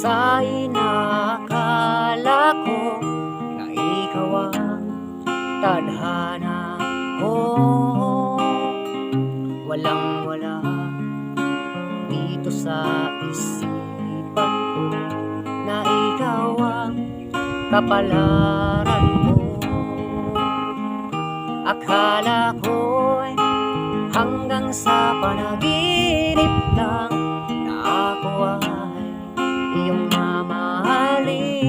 Sa inakala ko na ikaw ang tadhana ko, walang-wala dito sa isipan ko na ikaw ang kapalaran ko. Akala ko'y hanggang sa panaginip lang na ako ay iyong mamahalin.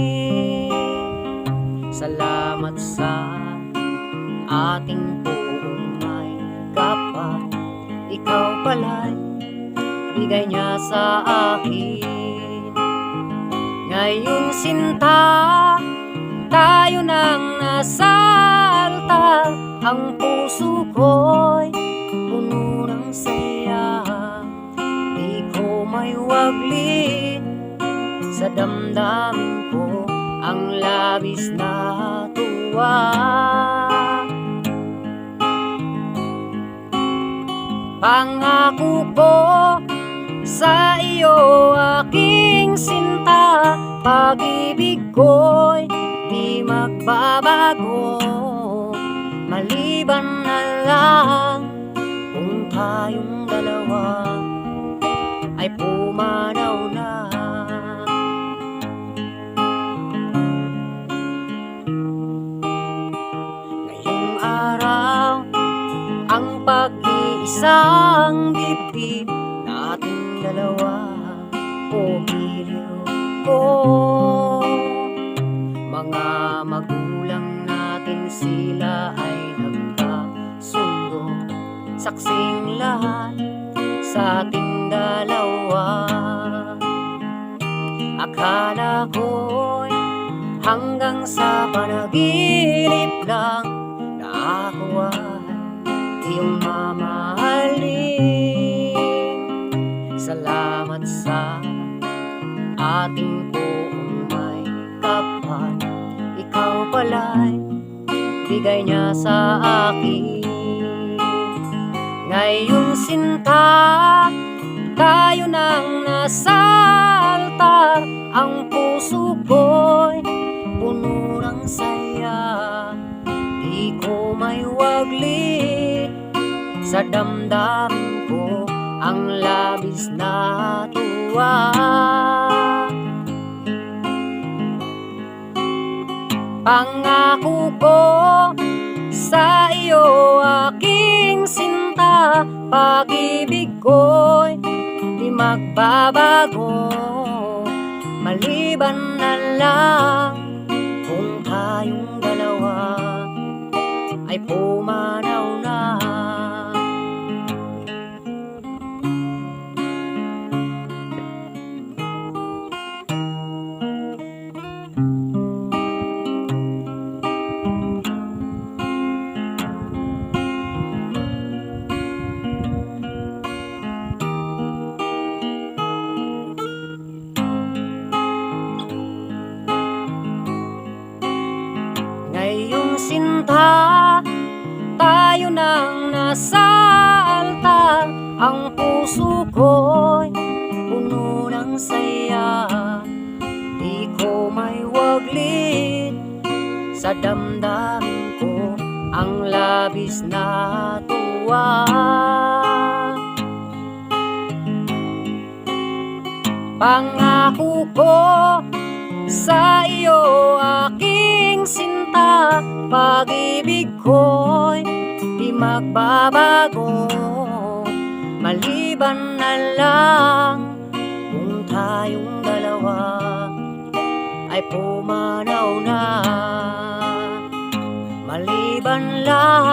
Salamat sa ating buong may kapal, ikaw pala'y bigay niya sa akin. Ngayon sinta, tayo nang nasa altar, ang puso ko'y puno ng saya. Di ko may waglit sa damdamin ko ang labis na tuwa. Pangako ko sa iyo aking sinta, pag-ibig ko'y di magbabago, maliban na lang kung tayong dalawa ay pumanaw na. Ngayong araw ang pag-iisang dibdib nating dalawa, o giliw ko. Mga magulang natin sila ay nagkasundo, saksing lahat sa ating dalawa. Akala ko'y hanggang sa panaginip lang na ako ay iyong mamahalin. Salamat sa ating buong may kapal, ikaw pala'y bigay niya sa akin. Ngayong sinta, tayo nang nasa altar, ang puso ko'y puno ng saya. Di ko may waglit sa damdamin ko ang labis na tuwa. Pangako ko sa iyo aking sinta, pag-ibig ko'y di magbabago, maliban na lang kung tayong dalawa ay pumanaw na. Ngayong sinta, tayo nang nasa altar, ang puso ko'y puno ng saya. Di ko may waglit sa damdamin ko ang labis na tuwa. Pangako ko sa iyo aking sinta, pag-ibig ko'y di magbabago, maliban na lang kung tayong dalawa ay pumanaw na. Maliban lang